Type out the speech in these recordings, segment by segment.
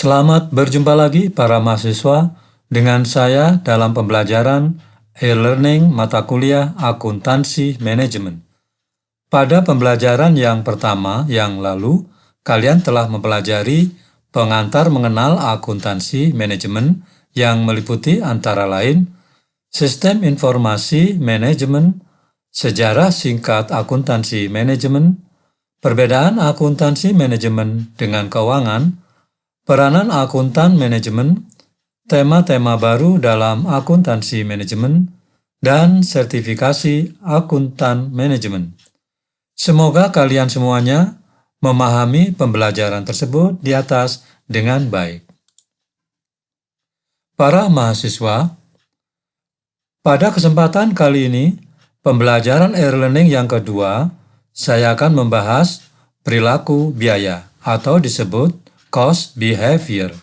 Selamat berjumpa lagi para mahasiswa dengan saya dalam pembelajaran e-learning mata kuliah akuntansi manajemen. Pada pembelajaran yang pertama yang lalu, kalian telah mempelajari pengantar mengenal akuntansi manajemen yang meliputi antara lain sistem informasi manajemen, sejarah singkat akuntansi manajemen, perbedaan akuntansi manajemen dengan keuangan, peranan akuntan manajemen, tema-tema baru dalam akuntansi manajemen, dan sertifikasi akuntan manajemen. Semoga kalian semuanya memahami pembelajaran tersebut di atas dengan baik. Para mahasiswa, pada kesempatan kali ini, pembelajaran e-learning yang kedua, saya akan membahas perilaku biaya atau disebut cost behavior.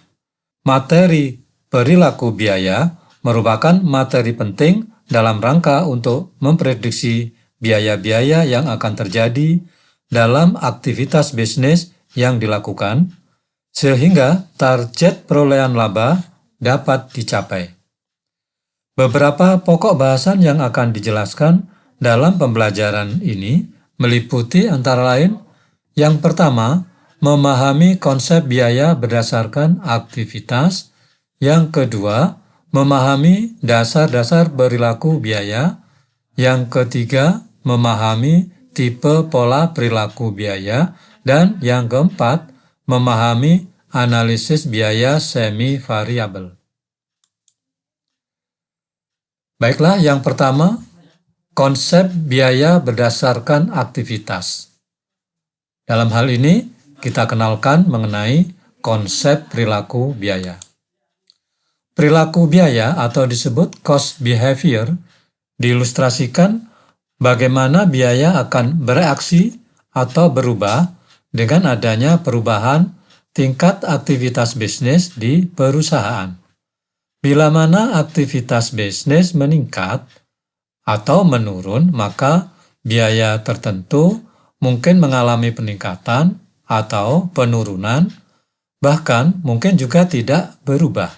Materi perilaku biaya merupakan materi penting dalam rangka untuk memprediksi biaya-biaya yang akan terjadi dalam aktivitas bisnis yang dilakukan, sehingga target perolehan laba dapat dicapai. Beberapa pokok bahasan yang akan dijelaskan dalam pembelajaran ini meliputi antara lain, yang pertama, memahami konsep biaya berdasarkan aktivitas. Yang kedua, memahami dasar-dasar perilaku biaya. Yang ketiga, memahami tipe pola perilaku biaya. Dan yang keempat, memahami analisis biaya semi variabel. Baiklah, yang pertama, konsep biaya berdasarkan aktivitas. Dalam hal ini, kita kenalkan mengenai konsep perilaku biaya. Perilaku biaya atau disebut cost behavior diilustrasikan bagaimana biaya akan bereaksi atau berubah dengan adanya perubahan tingkat aktivitas bisnis di perusahaan. Bila mana aktivitas bisnis meningkat atau menurun, maka biaya tertentu mungkin mengalami peningkatan atau penurunan, bahkan mungkin juga tidak berubah.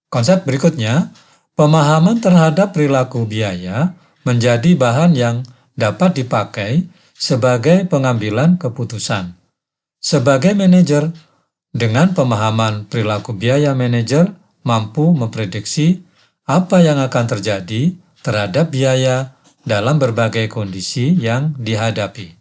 Konsep berikutnya, pemahaman terhadap perilaku biaya menjadi bahan yang dapat dipakai sebagai pengambilan keputusan. Sebagai manajer, dengan pemahaman perilaku biaya, manajer mampu memprediksi apa yang akan terjadi terhadap biaya dalam berbagai kondisi yang dihadapi.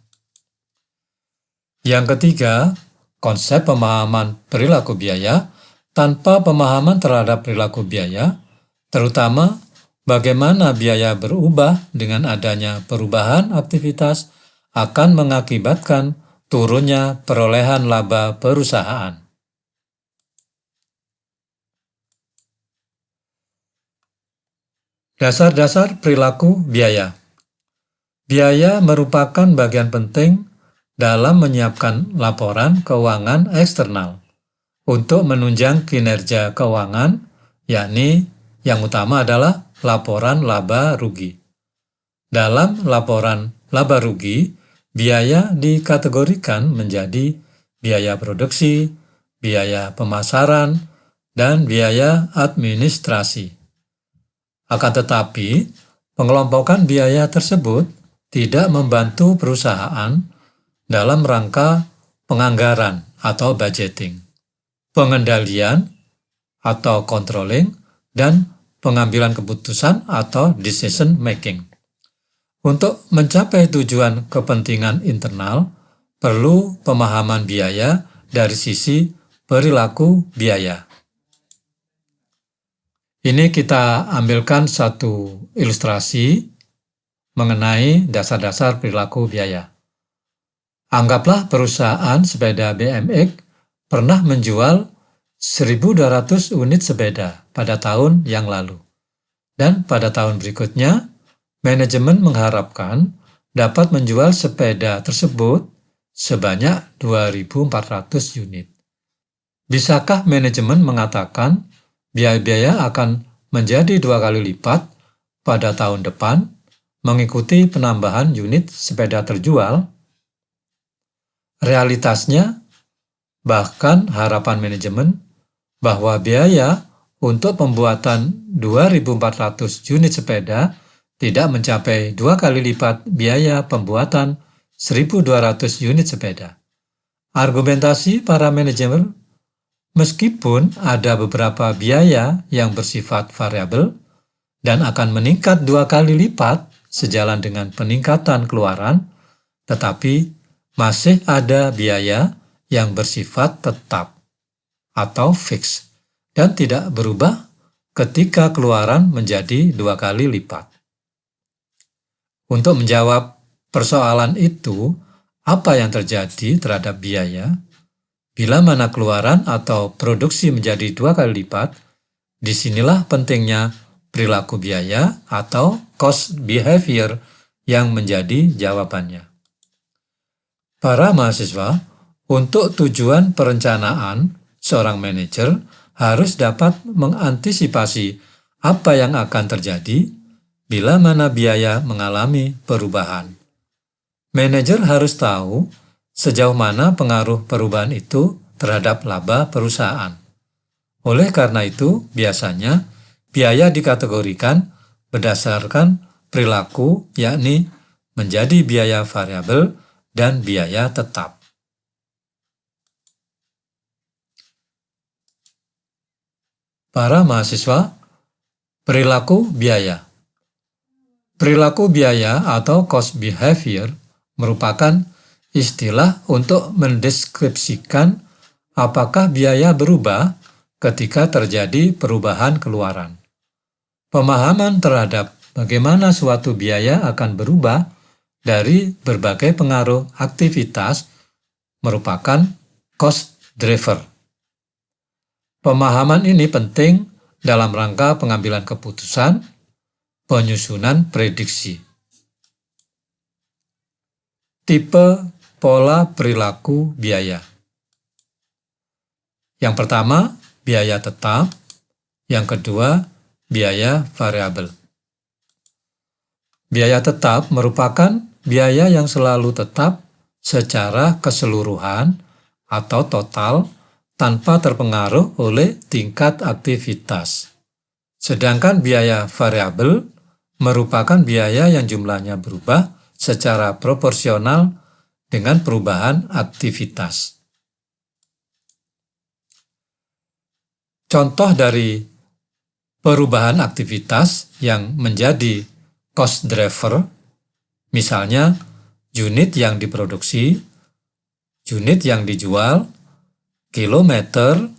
Yang ketiga, konsep pemahaman perilaku biaya. Tanpa pemahaman terhadap perilaku biaya, terutama bagaimana biaya berubah dengan adanya perubahan aktivitas, akan mengakibatkan turunnya perolehan laba perusahaan. Dasar-dasar perilaku biaya. Biaya merupakan bagian penting dalam menyiapkan laporan keuangan eksternal untuk menunjang kinerja keuangan, yakni yang utama adalah laporan laba rugi. Dalam laporan laba rugi, biaya dikategorikan menjadi biaya produksi, biaya pemasaran, dan biaya administrasi. Akan tetapi, pengelompokan biaya tersebut tidak membantu perusahaan dalam rangka penganggaran atau budgeting, pengendalian atau controlling, dan pengambilan keputusan atau decision making. Untuk mencapai tujuan kepentingan internal, perlu pemahaman biaya dari sisi perilaku biaya. Ini kita ambilkan satu ilustrasi mengenai dasar-dasar perilaku biaya. Anggaplah perusahaan sepeda BMX pernah menjual 1.200 unit sepeda pada tahun yang lalu. Dan pada tahun berikutnya, manajemen mengharapkan dapat menjual sepeda tersebut sebanyak 2.400 unit. Bisakah manajemen mengatakan biaya-biaya akan menjadi 2 kali lipat pada tahun depan mengikuti penambahan unit sepeda terjual? Realitasnya, Bahkan harapan manajemen bahwa biaya untuk pembuatan 2.400 unit sepeda tidak mencapai 2 kali lipat biaya pembuatan 1.200 unit sepeda. Argumentasi para manajemen, meskipun ada beberapa biaya yang bersifat variabel dan akan meningkat 2 kali lipat sejalan dengan peningkatan keluaran, tetapi masih ada biaya yang bersifat tetap atau fix dan tidak berubah ketika keluaran menjadi 2 kali lipat. Untuk menjawab persoalan itu, apa yang terjadi terhadap biaya bila mana keluaran atau produksi menjadi 2 kali lipat? Disinilah pentingnya perilaku biaya atau cost behavior yang menjadi jawabannya. Para mahasiswa, untuk tujuan perencanaan, seorang manajer harus dapat mengantisipasi apa yang akan terjadi bila mana biaya mengalami perubahan. Manajer harus tahu sejauh mana pengaruh perubahan itu terhadap laba perusahaan. Oleh karena itu, biasanya biaya dikategorikan berdasarkan perilaku, yakni menjadi biaya variabel dan biaya tetap. Para mahasiswa, perilaku biaya. Perilaku biaya atau cost behavior merupakan istilah untuk mendeskripsikan apakah biaya berubah ketika terjadi perubahan keluaran. Pemahaman terhadap bagaimana suatu biaya akan berubah dari berbagai pengaruh aktivitas merupakan cost driver. Pemahaman ini penting dalam rangka pengambilan keputusan, penyusunan prediksi. Tipe pola perilaku biaya. Yang pertama, biaya tetap. Yang kedua, biaya variabel. Biaya tetap merupakan biaya yang selalu tetap secara keseluruhan atau total tanpa terpengaruh oleh tingkat aktivitas. Sedangkan biaya variabel merupakan biaya yang jumlahnya berubah secara proporsional dengan perubahan aktivitas. Contoh dari perubahan aktivitas yang menjadi cost driver, misalnya unit yang diproduksi, unit yang dijual, kilometer,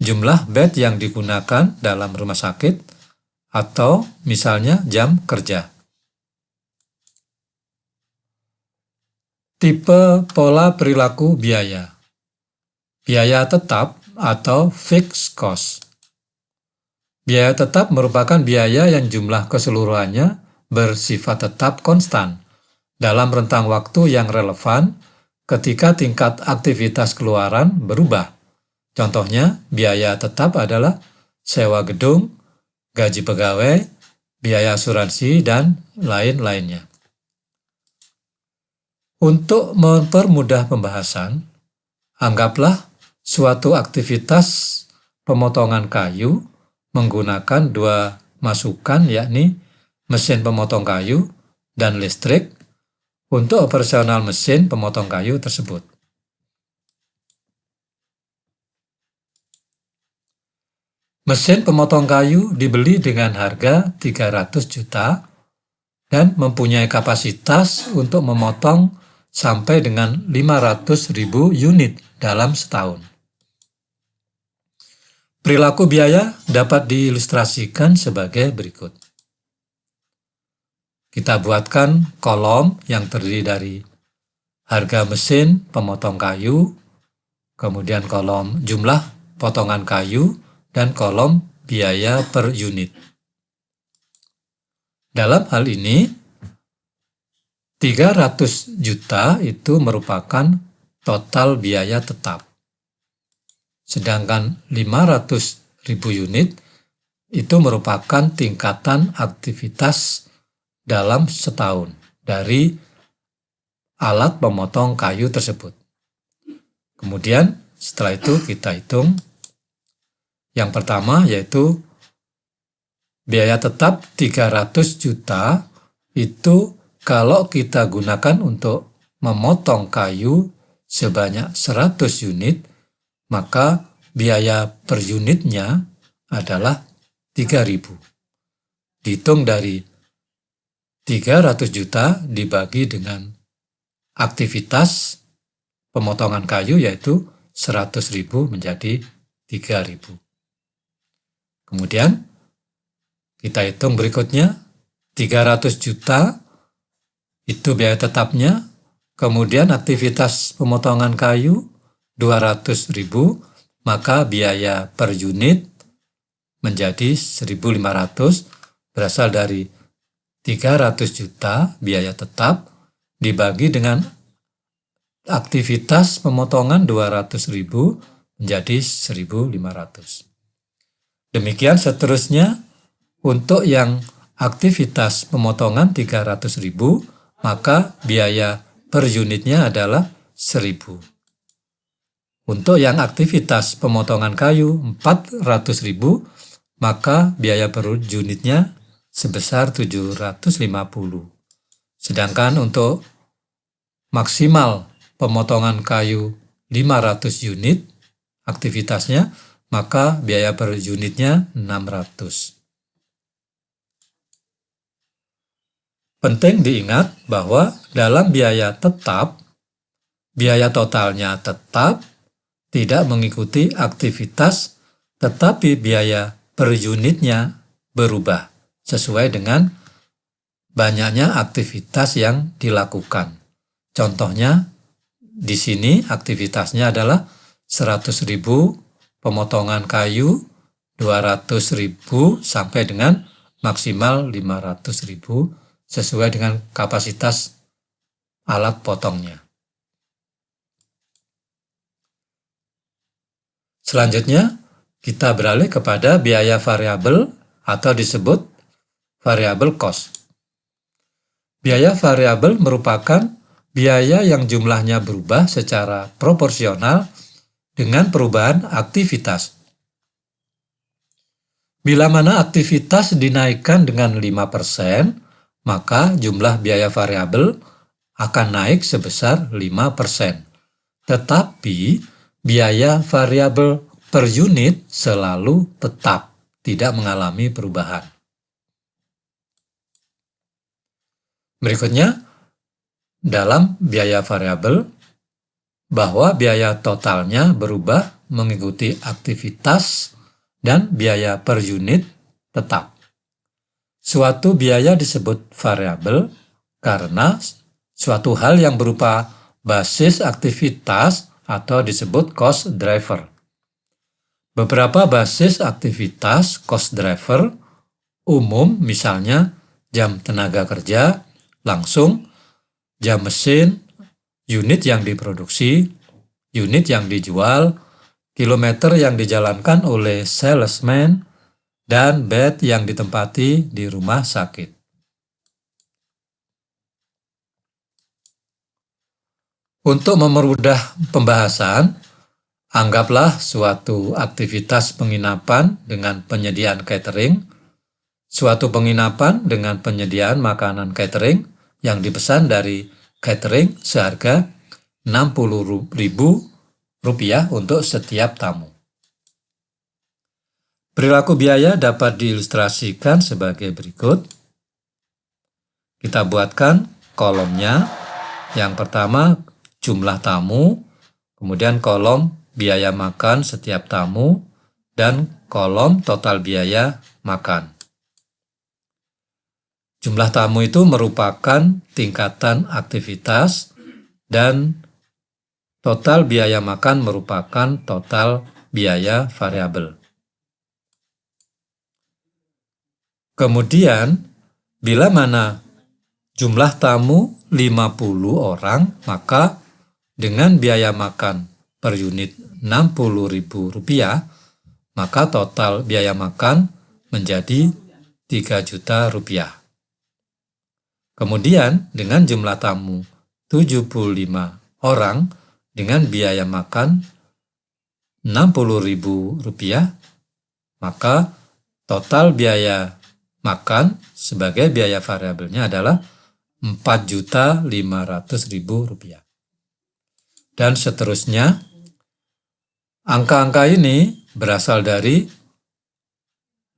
jumlah bed yang digunakan dalam rumah sakit, atau misalnya jam kerja. Tipe pola perilaku biaya. Biaya tetap atau fixed cost. Biaya tetap merupakan biaya yang jumlah keseluruhannya bersifat tetap konstan dalam rentang waktu yang relevan ketika tingkat aktivitas keluaran berubah. Contohnya, biaya tetap adalah sewa gedung, gaji pegawai, biaya asuransi, dan lain-lainnya. Untuk mempermudah pembahasan, anggaplah suatu aktivitas pemotongan kayu menggunakan 2 masukan, yakni mesin pemotong kayu dan listrik untuk operasional mesin pemotong kayu tersebut. Mesin pemotong kayu dibeli dengan harga 300 juta dan mempunyai kapasitas untuk memotong sampai dengan 500.000 unit dalam setahun. Perilaku biaya dapat diilustrasikan sebagai berikut. Kita buatkan kolom yang terdiri dari harga mesin pemotong kayu, kemudian kolom jumlah potongan kayu, dan kolom biaya per unit. Dalam hal ini, 300 juta itu merupakan total biaya tetap. Sedangkan 500.000 unit itu merupakan tingkatan aktivitas dalam setahun dari alat pemotong kayu tersebut. Kemudian Setelah itu kita hitung. Yang pertama yaitu biaya tetap 300 juta itu kalau kita gunakan untuk memotong kayu sebanyak 100 unit, maka biaya per unitnya adalah 3.000. Dihitung dari 300 juta dibagi dengan aktivitas pemotongan kayu yaitu 100.000 menjadi 3.000. Kemudian kita hitung berikutnya, 300 juta itu biaya tetapnya, kemudian aktivitas pemotongan kayu 200.000, maka biaya per unit menjadi 1.500, berasal dari 300 juta biaya tetap dibagi dengan aktivitas pemotongan 200.000 menjadi 1.500. Demikian seterusnya, untuk yang aktivitas pemotongan 300.000, maka biaya per unitnya adalah 1.000. Untuk yang aktivitas pemotongan kayu 400.000, maka biaya per unitnya sebesar 750. Sedangkan untuk maksimal pemotongan kayu 500 unit aktivitasnya, maka biaya per unitnya 600. Penting diingat bahwa dalam biaya tetap, biaya totalnya tetap tidak mengikuti aktivitas, tetapi biaya per unitnya berubah sesuai dengan banyaknya aktivitas yang dilakukan. Contohnya, di sini aktivitasnya adalah 100.000 pemotongan kayu, 200.000 sampai dengan maksimal 500.000 sesuai dengan kapasitas alat potongnya. Selanjutnya, kita beralih kepada biaya variabel atau disebut variable cost. Biaya variabel merupakan biaya yang jumlahnya berubah secara proporsional dengan perubahan aktivitas. Bila mana aktivitas dinaikkan dengan 5%, maka jumlah biaya variabel akan naik sebesar 5%. Tetapi biaya variabel per unit selalu tetap, tidak mengalami perubahan. Berikutnya, dalam biaya variabel, bahwa biaya totalnya berubah mengikuti aktivitas dan biaya per unit tetap. Suatu biaya disebut variabel karena suatu hal yang berupa basis aktivitas atau disebut cost driver. Beberapa basis aktivitas cost driver umum misalnya jam tenaga kerja, langsung, jam mesin, unit yang diproduksi, unit yang dijual, kilometer yang dijalankan oleh salesman, dan bed yang ditempati di rumah sakit. Untuk mempermudah pembahasan, anggaplah suatu aktivitas penginapan dengan penyediaan catering, suatu penginapan dengan penyediaan makanan catering yang dipesan dari catering seharga Rp60.000 untuk setiap tamu. Perilaku biaya dapat diilustrasikan sebagai berikut. Kita buatkan kolomnya. Yang pertama, jumlah tamu, kemudian kolom biaya makan setiap tamu, dan kolom total biaya makan. Jumlah tamu itu merupakan tingkatan aktivitas, dan total biaya makan merupakan total biaya variabel. Kemudian, bila mana jumlah tamu 50 orang, maka dengan biaya makan per unit Rp60.000, maka total biaya makan menjadi Rp3.000.000. Kemudian, dengan jumlah tamu 75 orang, dengan biaya makan Rp60.000, maka total biaya makan sebagai biaya variabelnya adalah Rp4.500.000. Dan seterusnya, angka-angka ini berasal dari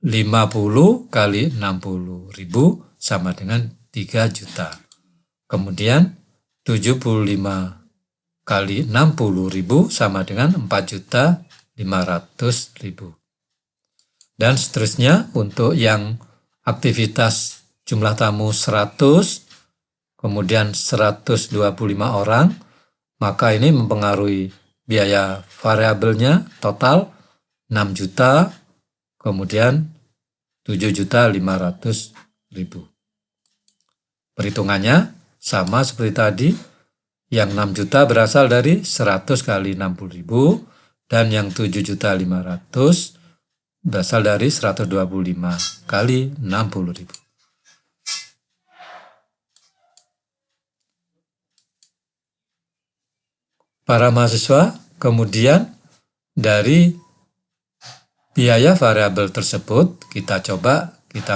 50 kali 60.000 sama dengan 3 juta. Kemudian 75 kali 60.000 sama dengan 4.500.000. Dan seterusnya untuk yang aktivitas jumlah tamu 100, kemudian 125 orang, maka ini mempengaruhi biaya variabelnya total 6 juta, kemudian 7.500.000. Perhitungannya sama seperti tadi, yang 6 juta berasal dari 100 kali 60.000 dan yang 7.500.000 berasal dari 125 kali 60.000. Para mahasiswa, kemudian dari biaya variabel tersebut kita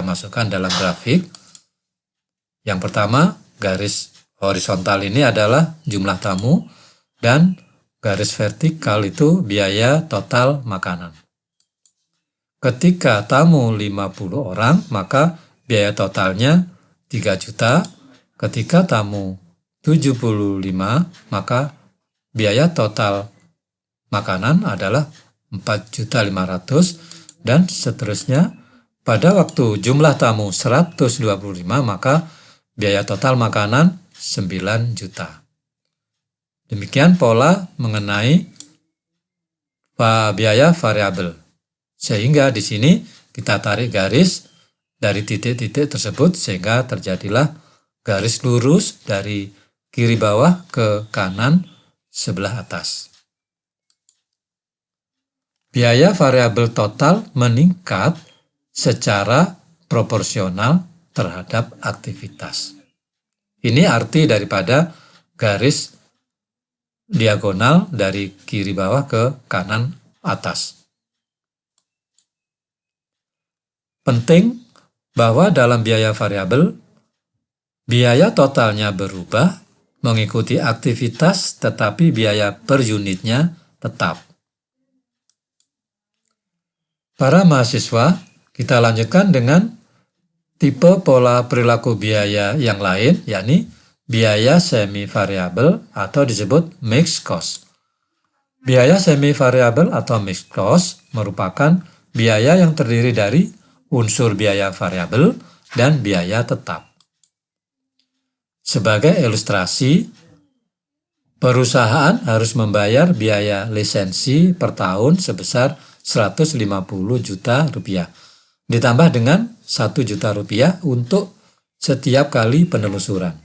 masukkan dalam grafik. Yang pertama, garis horizontal ini adalah jumlah tamu dan garis vertikal itu biaya total makanan. Ketika tamu 50 orang, maka biaya totalnya 3 juta. Ketika tamu 75, maka biaya total makanan adalah 4.500.000 dan seterusnya. Pada waktu jumlah tamu 125, maka biaya total makanan 9 juta. Demikian pola mengenai biaya variabel. Sehingga di sini kita tarik garis dari titik-titik tersebut sehingga terjadilah garis lurus dari kiri bawah ke kanan sebelah atas. Biaya variabel total meningkat secara proporsional terhadap aktivitas. Ini arti daripada garis diagonal dari kiri bawah ke kanan atas. Penting bahwa dalam biaya variabel, biaya totalnya berubah mengikuti aktivitas tetapi biaya per unitnya tetap. Para mahasiswa, kita lanjutkan dengan tipe pola perilaku biaya yang lain, yakni biaya semi variabel atau disebut mixed cost. Biaya semi variabel atau mixed cost merupakan biaya yang terdiri dari unsur biaya variabel dan biaya tetap. Sebagai ilustrasi, perusahaan harus membayar biaya lisensi per tahun sebesar 150 juta rupiah, ditambah dengan 1 juta rupiah untuk setiap kali penelusuran.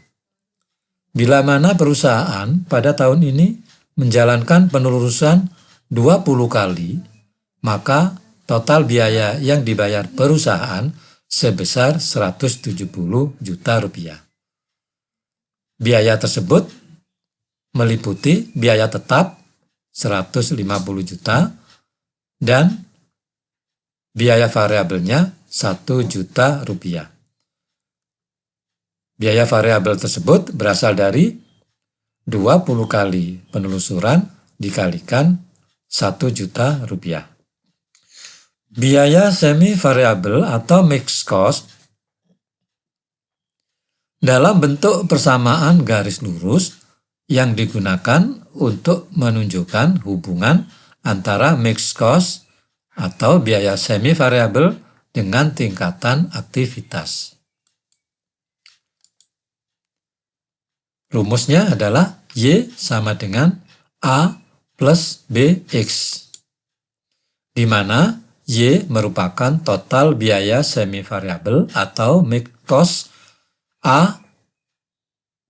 Bila mana perusahaan pada tahun ini menjalankan penelusuran 20 kali, maka total biaya yang dibayar perusahaan sebesar 170 juta rupiah. Biaya tersebut meliputi biaya tetap 150 juta dan biaya variabelnya 1 juta rupiah. Biaya variabel tersebut berasal dari 20 kali penelusuran dikalikan 1 juta rupiah. Biaya semi variabel atau mixed cost dalam bentuk persamaan garis lurus yang digunakan untuk menunjukkan hubungan antara mixed cost atau biaya semi variabel dengan tingkatan aktivitas. Rumusnya adalah Y sama dengan A plus BX, di mana Y merupakan total biaya semi variabel atau mixed cost, A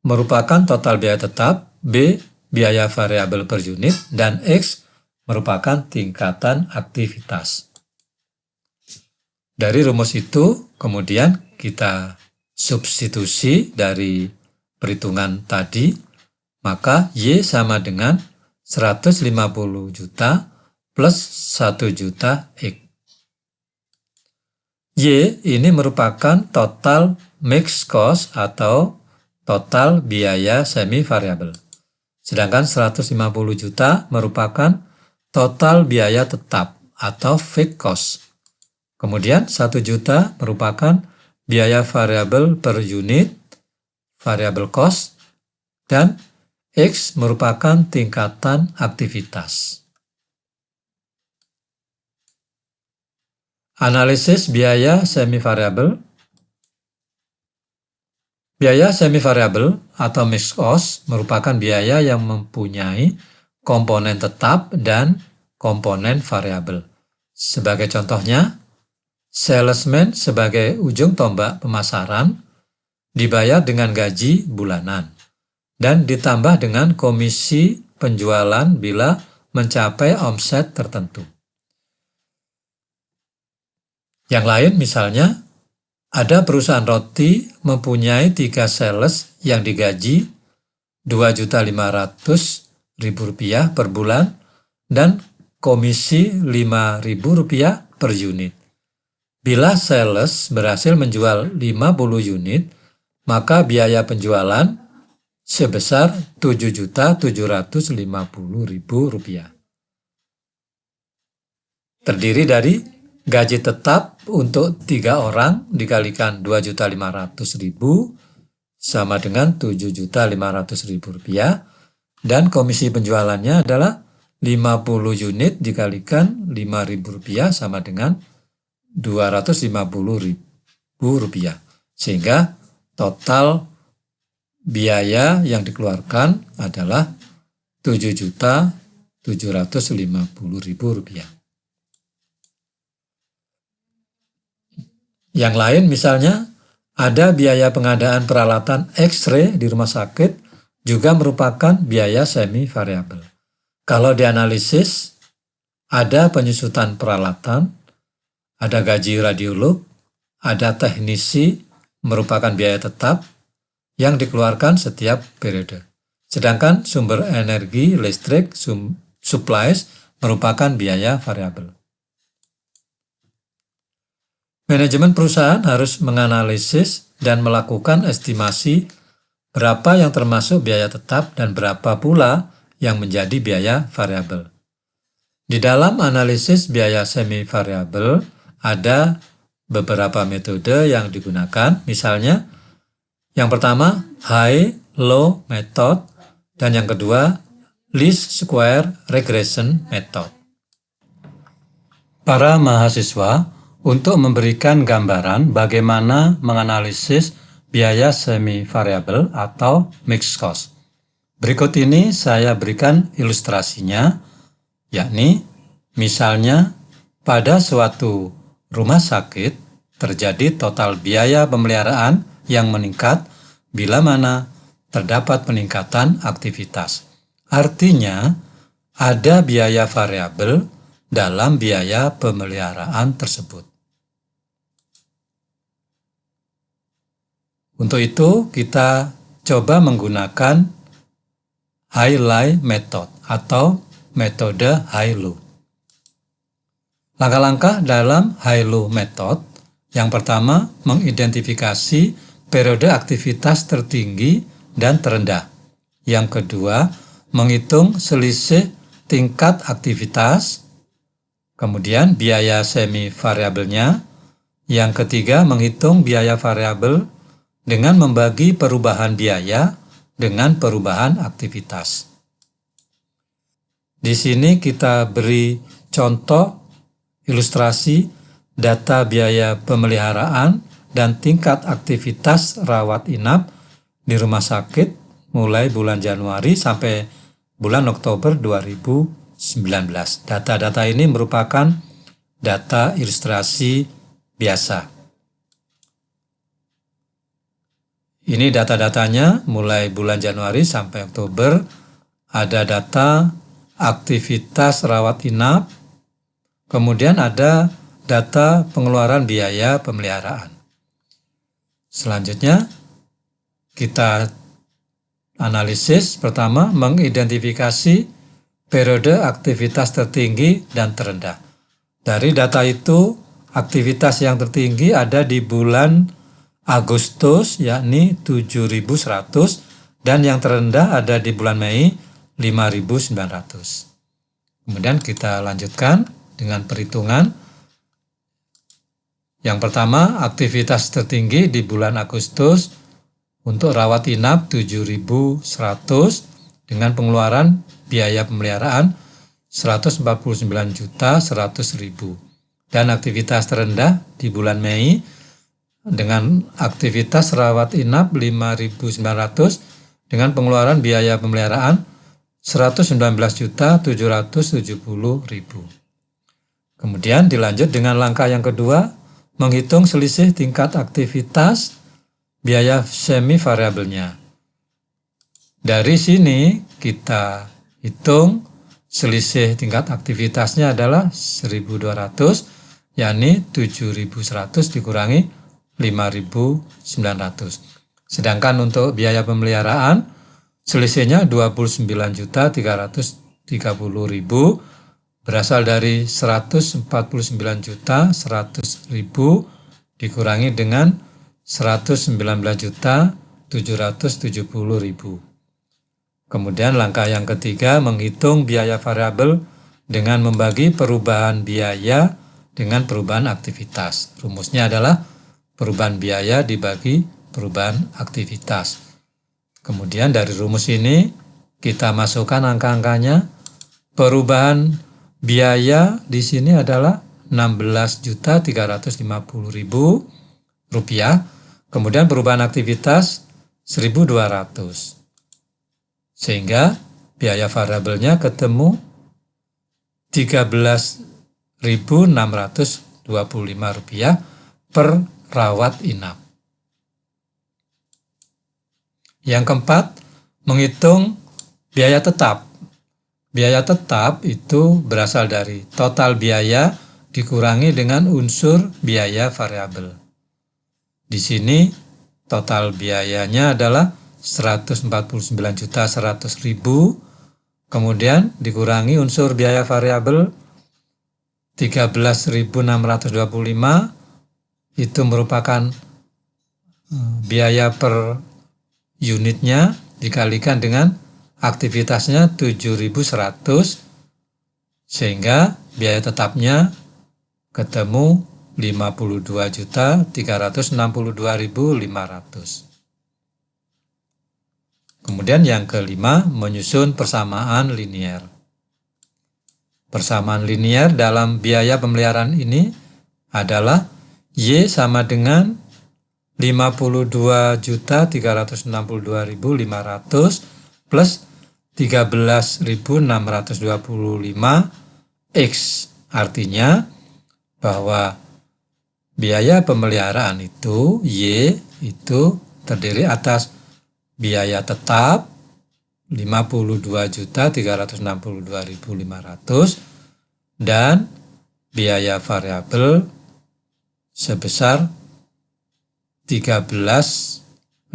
merupakan total biaya tetap, B biaya variabel per unit, dan X merupakan tingkatan aktivitas. Dari rumus itu kemudian kita substitusi dari perhitungan tadi, maka Y sama dengan 150 juta plus 1 juta X. Y ini merupakan total mixed cost atau total biaya semi variabel. Sedangkan 150 juta merupakan total biaya tetap atau fixed cost. Kemudian 1 juta merupakan biaya variabel per unit, variable cost, dan X merupakan tingkatan aktivitas. Analisis biaya semi variabel. Biaya semi variabel atau mixed cost merupakan biaya yang mempunyai komponen tetap dan komponen variabel. Sebagai contohnya, salesman sebagai ujung tombak pemasaran dibayar dengan gaji bulanan dan ditambah dengan komisi penjualan bila mencapai omset tertentu. Yang lain misalnya, ada perusahaan roti mempunyai 3 sales yang digaji Rp2.500.000 per bulan dan komisi Rp5.000 per unit. Bila sales berhasil menjual 50 unit, maka biaya penjualan sebesar Rp7.750.000. Terdiri dari gaji tetap untuk 3 orang dikalikan Rp2.500.000 sama dengan Rp7.500.000 dan komisi penjualannya adalah 50 unit dikalikan Rp5.000 sama dengan Rp250.000 sehingga total biaya yang dikeluarkan adalah Rp7.750.000. Yang lain misalnya, ada biaya pengadaan peralatan X-ray di rumah sakit juga merupakan biaya semi variabel. Kalau dianalisis, ada penyusutan peralatan, ada gaji radiolog, ada teknisi merupakan biaya tetap yang dikeluarkan setiap periode. Sedangkan sumber energi listrik, supplies, merupakan biaya variabel. Manajemen perusahaan harus menganalisis dan melakukan estimasi berapa yang termasuk biaya tetap dan berapa pula yang menjadi biaya variabel. Di dalam analisis biaya semi variabel ada beberapa metode yang digunakan, misalnya yang pertama high-low method dan yang kedua least square regression method. Para mahasiswa, untuk memberikan gambaran bagaimana menganalisis biaya semi variabel atau mixed cost. Berikut ini saya berikan ilustrasinya, yakni misalnya pada suatu rumah sakit terjadi total biaya pemeliharaan yang meningkat bila mana terdapat peningkatan aktivitas. Artinya, ada biaya variabel dalam biaya pemeliharaan tersebut. Untuk itu, kita coba menggunakan high-low method atau metode high-low. Langkah-langkah dalam high-low method, yang pertama mengidentifikasi periode aktivitas tertinggi dan terendah. Yang kedua, menghitung selisih tingkat aktivitas. Kemudian biaya semi variabelnya. Yang ketiga, menghitung biaya variabel dengan membagi perubahan biaya dengan perubahan aktivitas. Di sini kita beri contoh ilustrasi data biaya pemeliharaan dan tingkat aktivitas rawat inap di rumah sakit mulai bulan Januari sampai bulan Oktober 2019. Data-data ini merupakan data ilustrasi biasa. Ini data-datanya mulai bulan Januari sampai Oktober. Ada data aktivitas rawat inap, kemudian ada data pengeluaran biaya pemeliharaan. Selanjutnya, kita analisis pertama mengidentifikasi periode aktivitas tertinggi dan terendah. Dari data itu, aktivitas yang tertinggi ada di bulan Agustus, yakni 7.100, dan yang terendah ada di bulan Mei, 5.900. Kemudian kita lanjutkan dengan perhitungan. Yang pertama, aktivitas tertinggi di bulan Agustus untuk rawat inap 7.100 dengan pengeluaran biaya pemeliharaan 149.100.000. Dan aktivitas terendah di bulan Mei dengan aktivitas rawat inap 5.900 dengan pengeluaran biaya pemeliharaan 119.770.000. Kemudian dilanjut dengan langkah yang kedua, menghitung selisih tingkat aktivitas biaya semi variabelnya. Dari sini kita hitung selisih tingkat aktivitasnya adalah 1.200, yakni 7.100 dikurangi 5.900. Sedangkan untuk biaya pemeliharaan selisihnya 29.330.000 berasal dari 149.100.000 dikurangi dengan 119.770.000. Kemudian langkah yang ketiga, menghitung biaya variabel dengan membagi perubahan biaya dengan perubahan aktivitas. Rumusnya adalah perubahan biaya dibagi perubahan aktivitas. Kemudian dari rumus ini kita masukkan angka-angkanya. Perubahan biaya di sini adalah 16.350.000 rupiah. Kemudian perubahan aktivitas 1.200. Sehingga biaya variabelnya ketemu 13.625 rupiah per rawat inap. Yang keempat, menghitung biaya tetap. Biaya tetap itu berasal dari total biaya dikurangi dengan unsur biaya variabel. Di sini total biayanya adalah 149.100.000, kemudian dikurangi unsur biaya variabel 13.625, itu merupakan biaya per unitnya dikalikan dengan aktivitasnya 7.100, sehingga biaya tetapnya ketemu 52.362.500. Kemudian yang kelima, menyusun persamaan linier. Persamaan linier dalam biaya pemeliharaan ini adalah Y sama dengan 52.362.500 plus 13.625 X. Artinya bahwa biaya pemeliharaan itu, Y, itu terdiri atas biaya tetap 52.362.500 dan biaya variabel sebesar 13.625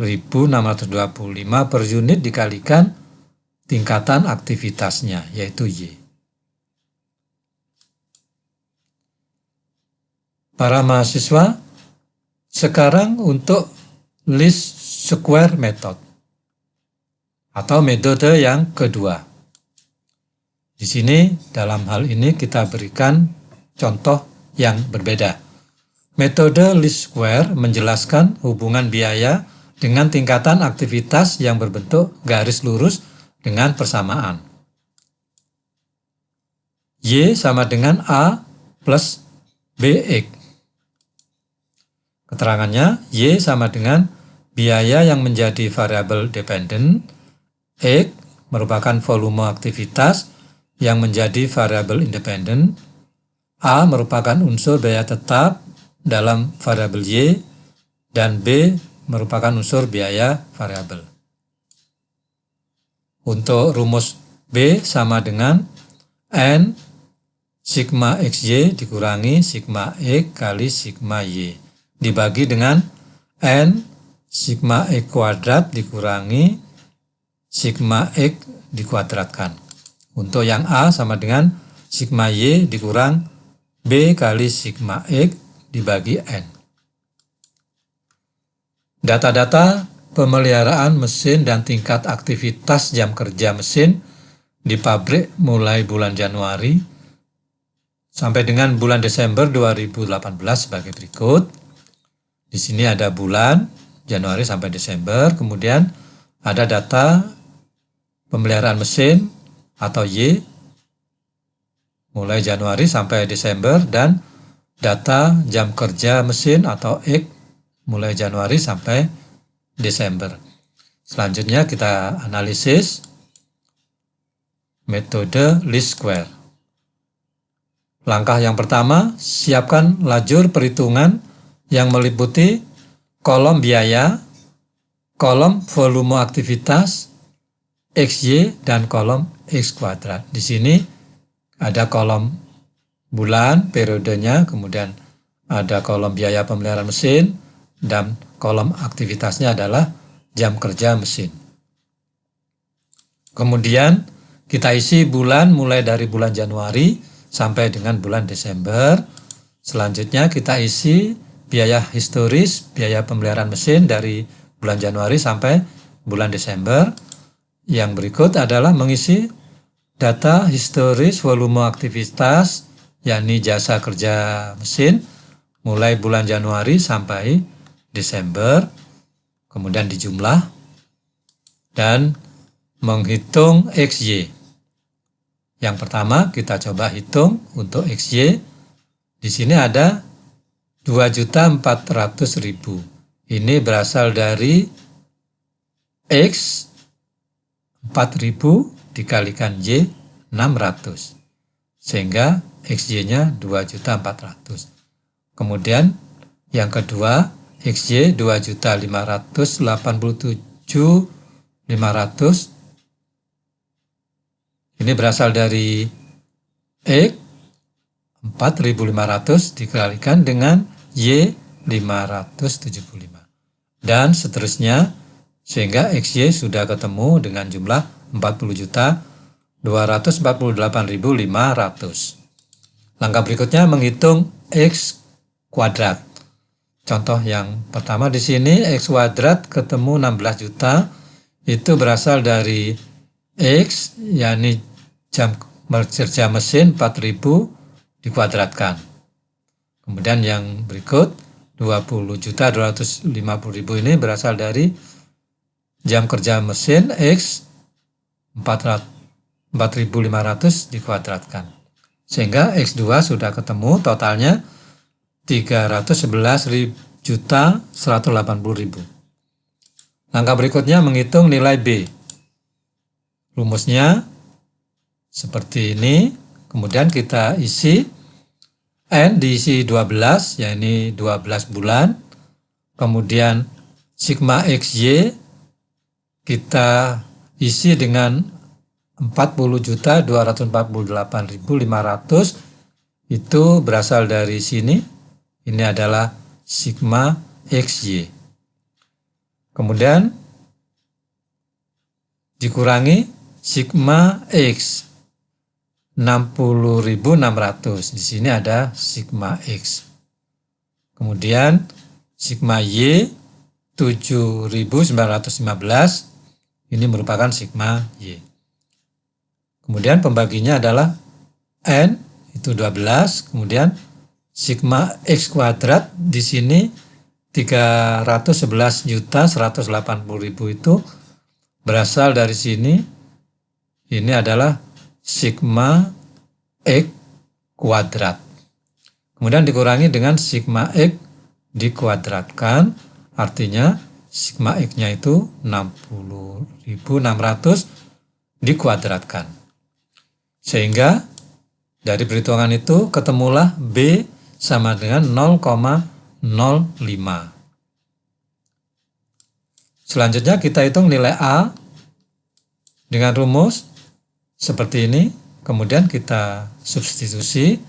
per unit dikalikan tingkatan aktivitasnya, yaitu Y. Para mahasiswa, sekarang untuk least square method atau metode yang kedua. Di sini dalam hal ini kita berikan contoh yang berbeda. Metode least square menjelaskan hubungan biaya dengan tingkatan aktivitas yang berbentuk garis lurus dengan persamaan. Y sama dengan A plus BX. Keterangannya, Y sama dengan biaya yang menjadi variabel dependen, X merupakan volume aktivitas yang menjadi variabel independen, A merupakan unsur biaya tetap dalam variabel Y, dan B merupakan unsur biaya variabel. Untuk rumus B sama dengan N sigma XY dikurangi sigma X kali sigma Y dibagi dengan N sigma X kuadrat dikurangi sigma X dikuadratkan. Untuk yang A sama dengan sigma Y dikurang B kali sigma X dibagi N. Data-data pemeliharaan mesin dan tingkat aktivitas jam kerja mesin di pabrik mulai bulan Januari sampai dengan bulan Desember 2018 sebagai berikut. Di sini ada bulan Januari sampai Desember, kemudian ada data pemeliharaan mesin atau Y mulai Januari sampai Desember dan data jam kerja mesin atau X mulai Januari sampai Desember. Selanjutnya kita analisis metode least square. Langkah yang pertama, siapkan lajur perhitungan yang meliputi kolom biaya, kolom volume aktivitas, XY, dan kolom X kuadrat. Di sini ada kolom bulan, periodenya, kemudian ada kolom biaya pemeliharaan mesin, dan kolom aktivitasnya adalah jam kerja mesin. Kemudian kita isi bulan mulai dari bulan Januari sampai dengan bulan Desember. Selanjutnya kita isi biaya historis, biaya pemeliharaan mesin dari bulan Januari sampai bulan Desember. Yang berikut adalah mengisi data historis volume aktivitas, yakni jasa kerja mesin, mulai bulan Januari sampai Desember, kemudian dijumlah dan menghitung XY. Yang pertama kita coba hitung untuk XY. Di sini ada 2.400.000. Ini berasal dari X 4.000 dikalikan Y 600. Sehingga XY-nya 2.400.000. Kemudian yang kedua XY 2.587.500. Ini berasal dari X 4.500 dikalikan dengan Y 575. Dan seterusnya sehingga XY sudah ketemu dengan jumlah 40.248.500. Langkah berikutnya menghitung X kuadrat. Contoh yang pertama di sini X kuadrat ketemu 16 juta, itu berasal dari X, yakni jam kerja mesin 4.000 dikuadratkan. Kemudian yang berikut 20.250.000 ini berasal dari jam kerja mesin X 4.500 dikuadratkan. Sehingga X2 sudah ketemu, totalnya 311.180.000. Langkah berikutnya menghitung nilai B. Rumusnya seperti ini. Kemudian kita isi N diisi 12, yakni 12 bulan. Kemudian sigma XY kita isi dengan 40.248.500. Itu berasal dari sini. Ini adalah sigma XY. Kemudian dikurangi sigma X 60.600. Di sini ada sigma X. Kemudian sigma Y 7.915. Ini merupakan sigma Y. Kemudian pembaginya adalah N itu 12, kemudian sigma X kuadrat di sini 311.180.000 itu berasal dari sini. Ini adalah sigma X kuadrat. Kemudian dikurangi dengan sigma X dikuadratkan, artinya sigma X-nya itu 60.600 dikuadratkan. Sehingga dari perhitungan itu ketemulah B sama dengan 0,05. Selanjutnya kita hitung nilai A dengan rumus seperti ini. Kemudian kita substitusi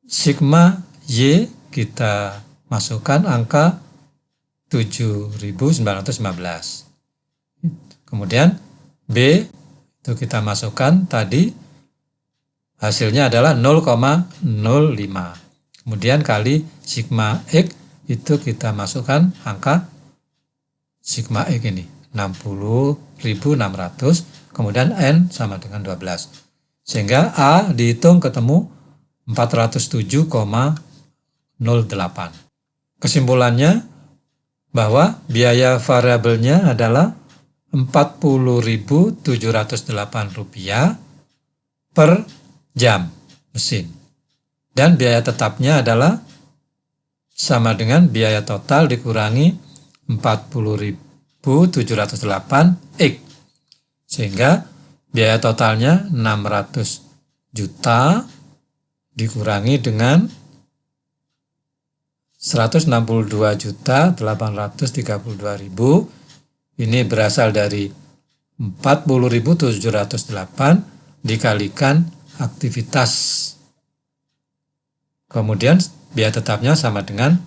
sigma Y, kita masukkan angka 7.915. Kemudian B Itu kita masukkan tadi, hasilnya adalah 0,05. Kemudian kali sigma X, itu kita masukkan angka sigma X ini, 60.600, kemudian N sama dengan 12. Sehingga A dihitung ketemu 407,08. Kesimpulannya bahwa biaya variabelnya adalah Rp40.708 per jam mesin. Dan biaya tetapnya adalah sama dengan biaya total dikurangi 40.708 X. Sehingga biaya totalnya 600 juta dikurangi dengan 162.832.000. Ini berasal dari 40.708 dikalikan aktivitas. Kemudian biaya tetapnya sama dengan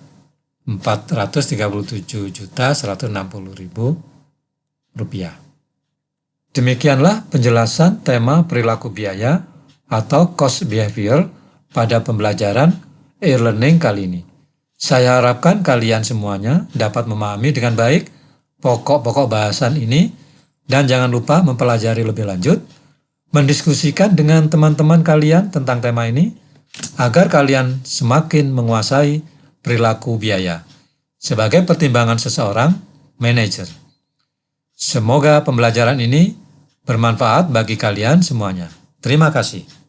437.160.000 rupiah. Demikianlah penjelasan tema perilaku biaya atau cost behavior pada pembelajaran e-learning kali ini. Saya harapkan kalian semuanya dapat memahami dengan baik pokok-pokok bahasan ini dan jangan lupa mempelajari lebih lanjut, mendiskusikan dengan teman-teman kalian tentang tema ini agar kalian semakin menguasai perilaku biaya sebagai pertimbangan seseorang manajer. Semoga pembelajaran ini bermanfaat bagi kalian semuanya. Terima kasih.